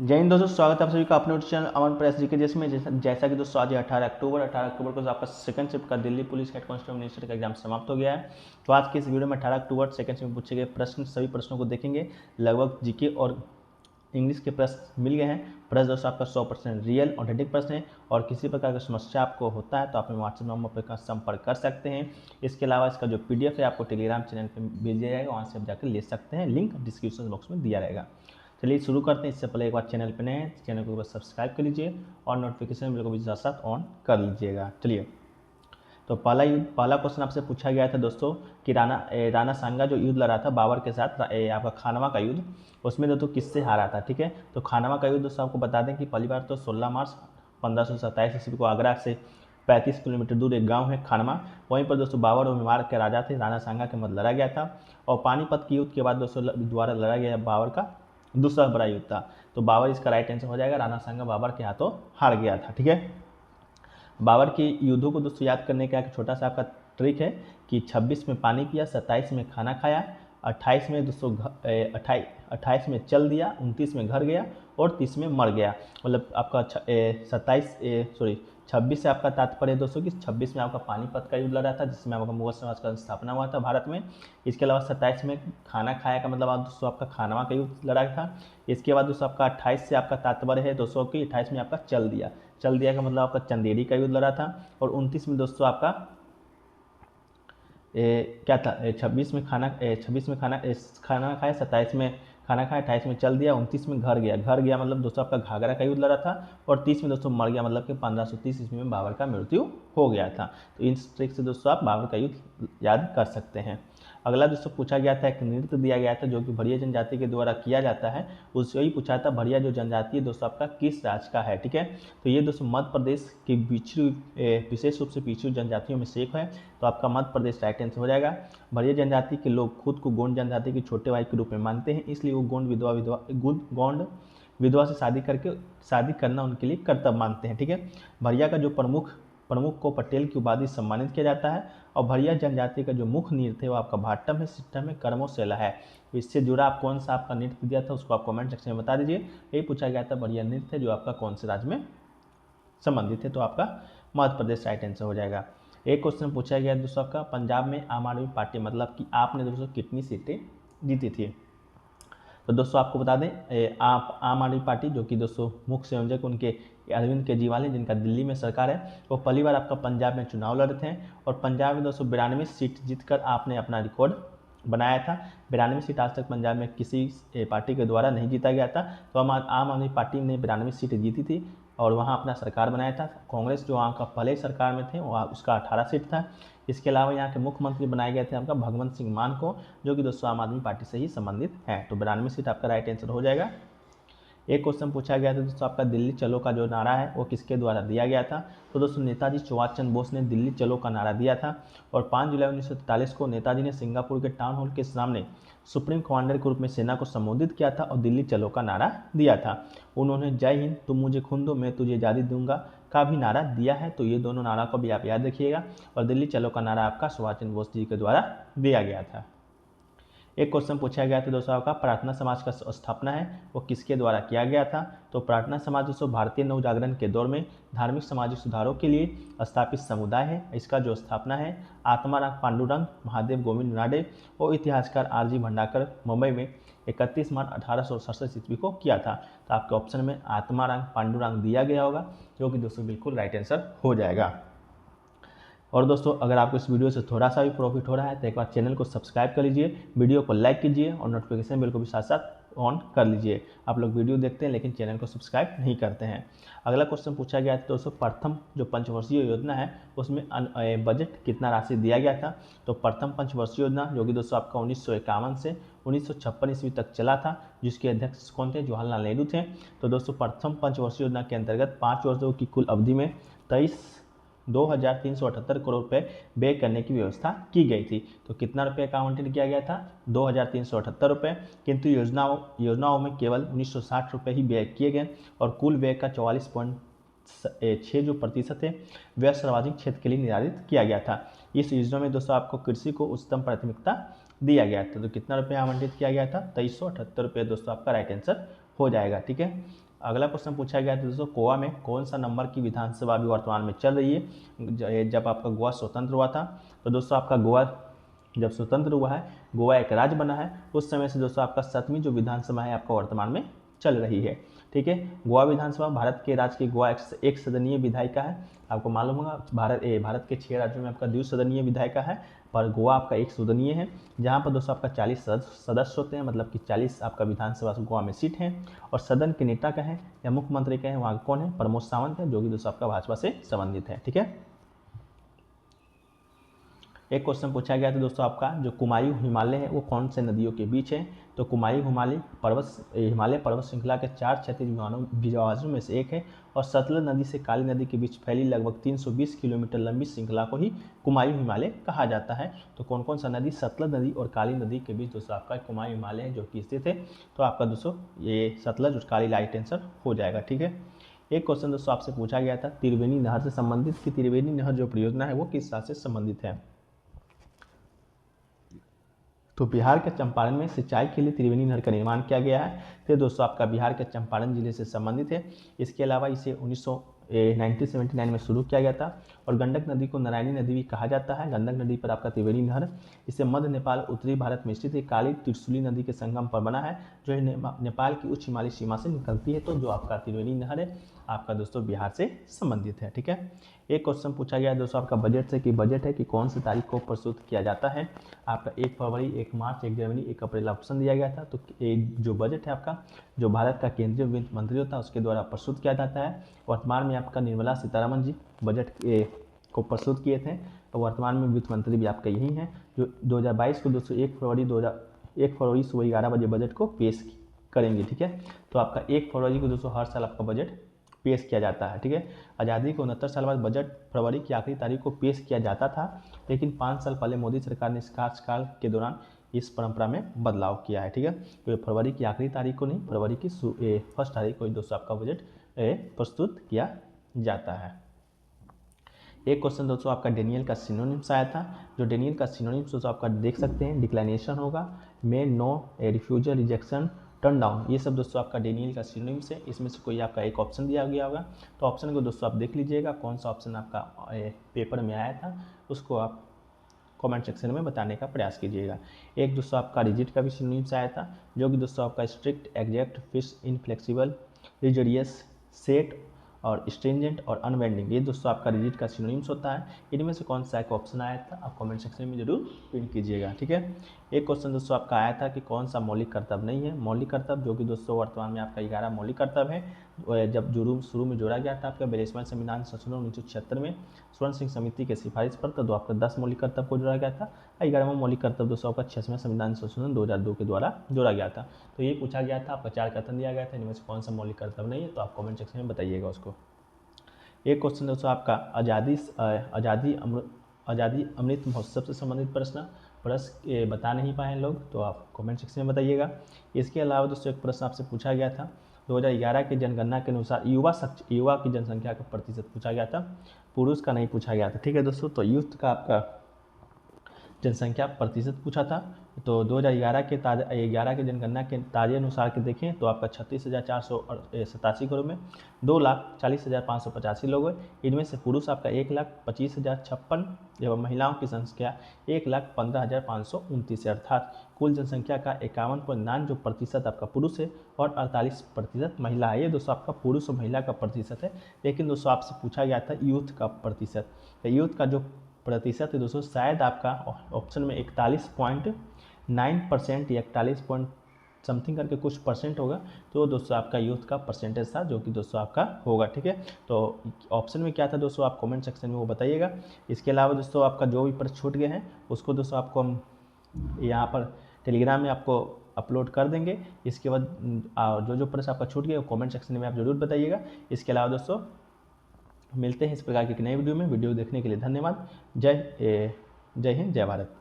जय हिंद दोस्तों, स्वागत है आप सभी का अपने चैनल अमन प्रेस जी के जिसमें जैसा कि दोस्तों आज 18 अक्टूबर को आपका सेकंड शिफ्ट का Delhi police head constable minister का एग्जाम समाप्त हो गया है। तो आज की इस वीडियो में 18 अक्टूबर सेकंड शिफ्ट में पूछे गए प्रश्न, सभी प्रश्नों को देखेंगे। लगभग जीके और इंग्लिश के प्रश्न मिल गए हैं। प्रश्न दोस्तों आपका 100% रियल ऑथेंटिक प्रश्न है और किसी प्रकार की समस्या आपको होता है तो आप व्हाट्सएप नंबर पर संपर्क कर सकते हैं। इसके अलावा इसका जो PDF है आपको टेलीग्राम चैनल पर भेज दिया जाएगा, वहाँ से आप जाकर ले सकते हैं। लिंक डिस्क्रिप्शन बॉक्स में दिया रहेगा। चलिए शुरू करते हैं। इससे पहले एक बार चैनल पर नए हैं, चैनल को सब्सक्राइब कर लीजिए और नोटिफिकेशन बेल को भी साथ साथ ऑन कर लीजिएगा। चलिए, तो पहला क्वेश्चन आपसे पूछा गया था दोस्तों कि राणा सांगा जो युद्ध लड़ा था बाबर के साथ, आपका खानवा का युद्ध, उसमें दोस्तों किससे हारा था। ठीक है, तो खानवा का युद्ध दोस्तों आपको बता दें कि पहली बार तो 16 मार्च 1527 ईस्वी को आगरा से 35 किलोमीटर दूर एक गांव है खानवा, वहीं पर दोस्तों बाबर और मेवाड़ के राजा थे राणा सांगा के मध्य लड़ा गया था। और पानीपत के युद्ध के बाद दोस्तों द्वारा लड़ा गया बाबर का दूसरा बड़ा युद्ध था। तो बाबर इसका राइट आंसर हो जाएगा। राणा सांगा बाबर के हाथों हार गया था। ठीक है, बाबर की युद्धों को दोस्तों याद करने का एक छोटा सा आपका ट्रिक है कि 26 में पानी पिया, 27 में खाना खाया, 28 में दोस्तों 28 में चल दिया, 29 में घर गया और 30 में मर गया। मतलब आपका 26 से आपका तात्पर्य दोस्तों कि 26 में आपका पानीपत का युद्ध लड़ा था जिसमें आपका मुगल साम्राज्य का स्थापना हुआ था भारत में। इसके अलावा 27 में खाना खाया का मतलब आप दोस्तों आपका खानवा का युद्ध लड़ा था। इसके बाद दोस्तों आपका 28 से आपका तात्पर्य है दोस्तों कि 28 में आपका चल दिया का मतलब आपका चंदेरी का युद्ध लड़ा था। और 29 में दोस्तों आपका क्या था, 26 में खाना खाया, 27 में खाना खाया, 28 में चल दिया, 29 में घर गया मतलब दोस्तों आपका घाघरा का युद्ध लड़ा था। और 30 में दोस्तों मर गया मतलब कि 1530 ईस्वी में बाबर का मृत्यु हो गया था। तो इन ट्रिक से दोस्तों आप बाबर का युद्ध याद कर सकते हैं। अगला दोस्तों पूछा गया था, एक नृत्य दिया गया था जो कि भड़िया जनजाति के द्वारा किया जाता है। उससे ही पूछा था भड़िया जो जनजाति है दोस्तों आपका किस राज्य का है। ठीक है, तो ये दोस्तों मध्य प्रदेश की विशेष रूप से पिछड़ी जनजातियों में से एक है। तो आपका मध्य प्रदेश राइट आंसर हो जाएगा। भड़िया जनजाति के लोग खुद को गोंड जनजाति के छोटे भाई के रूप में मानते हैं, इसलिए वो गोंड विधवा से शादी करना उनके लिए कर्तव्य मानते हैं। ठीक है, भड़िया का जो प्रमुख को पटेल की उपाधि सम्मानित किया जाता है। और भड़िया जनजाति का जो मुख्य नृत्य है वो आपका भाट्टम है, सिट्टम है, कर्मोशैला है। तो इससे जुड़ा आप कौन सा आपका नृत्य दिया था उसको आप कमेंट सेक्शन में बता दीजिए। यही पूछा गया था भड़िया नृत्य जो आपका कौन से राज्य में संबंधित है, तो आपका मध्य प्रदेश राइट आंसर हो जाएगा। एक क्वेश्चन पूछा गया दोस्तों आपका पंजाब में आम आदमी पार्टी मतलब कि आपने दोस्तों कितनी सीटें जीती थी। तो दोस्तों आपको बता दें आप आम आदमी पार्टी जो कि दोस्तों मुख्य संयोजक उनके अरविंद केजरीवाल हैं जिनका दिल्ली में सरकार है, वो पहली बार आपका पंजाब में चुनाव लड़े थे और पंजाब में 292 सीट जीतकर आपने अपना रिकॉर्ड बनाया था। 92 सीट आज तक पंजाब में किसी पार्टी के द्वारा नहीं जीता गया था। तो आम आदमी पार्टी ने 92 सीट जीती थी और वहाँ अपना सरकार बनाया था। कांग्रेस जो वहाँ का पहले सरकार में थे वहाँ उसका 18 सीट था। इसके अलावा यहाँ के मुख्यमंत्री बनाए गए थे आपका भगवंत सिंह मान को, जो कि दोस्तों आम आदमी पार्टी से ही संबंधित है। तो 92 सीट आपका राइट आंसर हो जाएगा। एक क्वेश्चन पूछा गया था दोस्तों आपका दिल्ली चलो का जो नारा है वो किसके द्वारा दिया गया था। तो दोस्तों नेताजी सुभाष चंद्र बोस ने दिल्ली चलो का नारा दिया था। और 5 जुलाई 1943 को नेताजी ने सिंगापुर के टाउन हॉल के सामने सुप्रीम कमांडर के रूप में सेना को संबोधित किया था और दिल्ली चलो का नारा दिया था। उन्होंने जय हिंद तुम मुझे खून दो मैं तुझे आज़ादी दूंगा का भी नारा दिया है। तो ये दोनों नारा को भी आप याद रखिएगा। और दिल्ली चलो का नारा आपका सुभाष चंद्र बोस जी के द्वारा दिया गया था। एक क्वेश्चन पूछा गया था दोस्तों आपका प्रार्थना समाज का स्थापना है वो किसके द्वारा किया गया था। तो प्रार्थना समाज दोस्तों भारतीय नवजागरण के दौर में धार्मिक सामाजिक सुधारों के लिए स्थापित समुदाय है। इसका जो स्थापना है आत्माराम पांडुरंग महादेव गोविंद नाडे और इतिहासकार RG भंडाकर मुंबई में 31 मार्च 1867 ईस्वी को किया था। तो आपके ऑप्शन में आत्माराम पांडुरंग दिया गया होगा जो कि दोस्तों बिल्कुल राइट आंसर हो जाएगा। और दोस्तों अगर आपको इस वीडियो से थोड़ा सा भी प्रॉफिट हो रहा है तो एक बार चैनल को सब्सक्राइब कर लीजिए, वीडियो को लाइक कीजिए और नोटिफिकेशन बेल को भी साथ साथ ऑन कर लीजिए। आप लोग वीडियो देखते हैं लेकिन चैनल को सब्सक्राइब नहीं करते हैं। अगला क्वेश्चन पूछा गया था दोस्तों प्रथम जो पंचवर्षीय योजना है उसमें बजट कितना राशि दिया गया था। तो प्रथम पंचवर्षीय योजना जो कि दोस्तों आपका 1951 से 1956 ईस्वी तक चला था, जिसके अध्यक्ष कौन थे, जवाहरलाल नेहरू थे। तो दोस्तों प्रथम पंचवर्षीय योजना के अंतर्गत 5 वर्षों की कुल अवधि में 23,378 करोड़ रुपए व्यय करने की व्यवस्था की गई थी। तो कितना रुपये का आवंटन किया गया था, 2,378 रुपये। किंतु योजनाओं में केवल 1960 रुपये ही व्यय किए गए और कुल व्यय का 44.6 जो प्रतिशत है वह सार्वजनिक क्षेत्र के लिए निर्धारित किया गया था। इस योजना में दोस्तों आपको कृषि को उच्चतम प्राथमिकता दिया गया था। तो कितना रुपये आवंटित किया गया था, 2378 रुपये दोस्तों आपका राइट आंसर हो जाएगा। ठीक है, अगला क्वेश्चन पूछा गया था दोस्तों, गोवा में कौन सा नंबर की विधानसभा अभी वर्तमान में चल रही है जब आपका गोवा स्वतंत्र हुआ था। तो दोस्तों आपका गोवा जब स्वतंत्र हुआ है, गोवा एक राज्य बना है, उस समय से दोस्तों आपका 7वीं जो विधानसभा है आपका वर्तमान में चल रही है। ठीक है, गोवा विधानसभा भारत के राज्य की गोवा एक सदनीय विधायिका है। आपको मालूम होगा भारत के 6 राज्यों में आपका द्विसदनीय विधायिका है, पर गोवा आपका एक सदनीय है, जहाँ पर दोस्तों आपका 40 सदस्य होते हैं, मतलब कि 40 आपका विधानसभा गोवा में सीट है। और सदन के नेता कहें या मुख्यमंत्री कहें, वहाँ कौन है, प्रमोद सावंत है, जो कि दोस्तों आपका भाजपा से संबंधित है। ठीक है, एक क्वेश्चन पूछा गया था दोस्तों आपका, जो कुमायूं हिमालय है वो कौन से नदियों के बीच है। तो कुमायूं हिमालय पर्वत श्रृंखला के 4 क्षैतिज विभाजनों में से एक है और सतलज नदी से काली नदी के बीच फैली लगभग 320 किलोमीटर लंबी श्रृंखला को ही कुमायूं हिमालय कहा जाता है। तो कौन कौन सा नदी, सतलज नदी और काली नदी के बीच दोस्तों आपका कुमायूं हिमालय है जो कि स्थित है। तो आपका दोस्तों ये सतलज और काली राइट आंसर हो जाएगा। ठीक है, एक क्वेश्चन दोस्तों आपसे पूछा गया था त्रिवेणी नहर से संबंधित कि त्रिवेणी नहर जो परियोजना है वो किस राज्य से संबंधित है। तो बिहार के चंपारण में सिंचाई के लिए त्रिवेणी नहर का निर्माण किया गया है। तो दोस्तों आपका बिहार के चंपारण जिले से संबंधित है। इसके अलावा इसे 1979 में शुरू किया गया था। और गंडक नदी को नारायणी नदी भी कहा जाता है। गंडक नदी पर आपका त्रिवेणी नहर, इसे मध्य नेपाल उत्तरी भारत में स्थित काली त्रिशूली नदी के संगम पर बना है, जो नेपाल की उच्च हिमालय सीमा से निकलती है। तो जो आपका त्रिवेणी नहर है आपका दोस्तों बिहार से संबंधित है। ठीक है, एक क्वेश्चन पूछा गया दोस्तों आपका बजट से कि बजट है कि कौन सी तारीख को प्रस्तुत किया जाता है। आपका 1 फरवरी, 1 मार्च, 1 जनवरी, 1 अप्रैल ऑप्शन दिया गया था। तो जो बजट है आपका, जो भारत का केंद्रीय वित्त मंत्री होता है उसके द्वारा प्रस्तुत किया जाता है। वर्तमान में आपका निर्मला सीतारमण जी बजट को प्रस्तुत किए थे। तो वर्तमान में वित्त मंत्री भी आपका यही हैं, जो 2022 को दोस्तों 1 फरवरी सुबह 11 बजे बजट को पेश करेंगे। ठीक है, तो आपका 1 फरवरी को दोस्तों हर साल आपका बजट पेश किया जाता है। ठीक है, आज़ादी के 69 साल बाद बजट फरवरी की आखिरी तारीख को पेश किया जाता था, लेकिन 5 साल पहले मोदी सरकार ने इस कार्यकाल के दौरान इस परंपरा में बदलाव किया है। ठीक है, तो फरवरी की आखिरी तारीख को नहीं, फरवरी की फर्स्ट तारीख को दोस्तों आपका बजट प्रस्तुत किया जाता है। एक क्वेश्चन दोस्तों आपका डेनियल का सिनोनिम्स आया था। जो डेनियल का सिनोनिम्स दोस्तों आपका देख सकते हैं, डिक्लाइनेशन होगा, nay, no, refusal, rejection, turn down, ये सब दोस्तों आपका डेनियल का सिनोनिम्स है। इसमें से कोई आपका एक ऑप्शन दिया गया होगा, तो ऑप्शन को दोस्तों आप देख लीजिएगा, कौन सा ऑप्शन आपका पेपर में आया था उसको आप कमेंट सेक्शन में बताने का प्रयास कीजिएगा। एक दोस्तों आपका रिजिड का भी सिनोनिम्स आया था, जो कि दोस्तों आपका strict, exact, fix, inflexible, rigid, set और स्ट्रिंजेंट और अनबेंडिंग, ये दोस्तों आपका रिजिड का सिनोनिम्स होता है। इनमें से कौन सा एक ऑप्शन आया था आप कमेंट सेक्शन में जरूर प्रिंट कीजिएगा। ठीक है, एक क्वेश्चन दोस्तों आपका आया था कि कौन सा मौलिक कर्तव्य नहीं है। मौलिक कर्तव्य, जो कि दोस्तों वर्तमान में आपका 11 मौलिक कर्तव्य है, जब शुरू में जोड़ा गया था आपका 42वां संविधान संशोधन 1976 में स्वर्ण सिंह समिति के सिफारिश पर, तो आपका 10 मौलिक कर्तव्य को जोड़ा गया था। 11वां मौलिक कर्तव्य दोस्तों आपका 66वां संविधान संशोधन 2002 के द्वारा जोड़ा गया था। तो ये पूछा गया था, आपका 4 कथन दिया गया था, इनमें से कौन सा मौलिक कर्तव्य नहीं है, तो आप कमेंट सेक्शन में बताइएगा उसको। एक क्वेश्चन दोस्तों आपका आज़ादी अमृत महोत्सव से संबंधित प्रश्न बता नहीं पाए लोग, तो आप कमेंट सेक्शन में बताइएगा। इसके अलावा दोस्तों एक प्रश्न आपसे पूछा गया था, 2011 की जनगणना के अनुसार युवा की जनसंख्या का प्रतिशत पूछा गया था, पुरुष का नहीं पूछा गया था। ठीक है दोस्तों, तो यूथ का आपका जनसंख्या प्रतिशत पूछा था। तो 2011 के जनगणना के ताजे अनुसार के देखें तो आपका 36,487 घरों में 2,40,585 लोग हैं। इनमें से पुरुष आपका 1,25,056 एवं महिलाओं की संख्या 1,15,529 है। अर्थात कुल जनसंख्या का 51.9% आपका पुरुष है और 48% महिला है। ये दोस्तों आपका पुरुष और महिला का प्रतिशत है। लेकिन दोस्तों आपसे पूछा गया था यूथ का प्रतिशत, तो यूथ का जो प्रतिशत है दोस्तों शायद आपका ऑप्शन में 41.9% या 41 पॉइंट समथिंग करके कुछ परसेंट होगा, तो दोस्तों आपका यूथ का परसेंटेज था, जो कि दोस्तों आपका होगा। ठीक है, तो ऑप्शन में क्या था दोस्तों आप कमेंट सेक्शन में वो बताइएगा। इसके अलावा दोस्तों आपका जो भी प्रश्न छूट गए हैं उसको दोस्तों आपको हम यहाँ पर टेलीग्राम में आपको अपलोड कर देंगे। इसके बाद जो प्रश्न आपका छूट गया वो कमेंट सेक्शन में आप जरूर बताइएगा। इसके अलावा दोस्तों मिलते हैं इस प्रकार की एक नई वीडियो में। वीडियो देखने के लिए धन्यवाद। जय हिंद, जय भारत।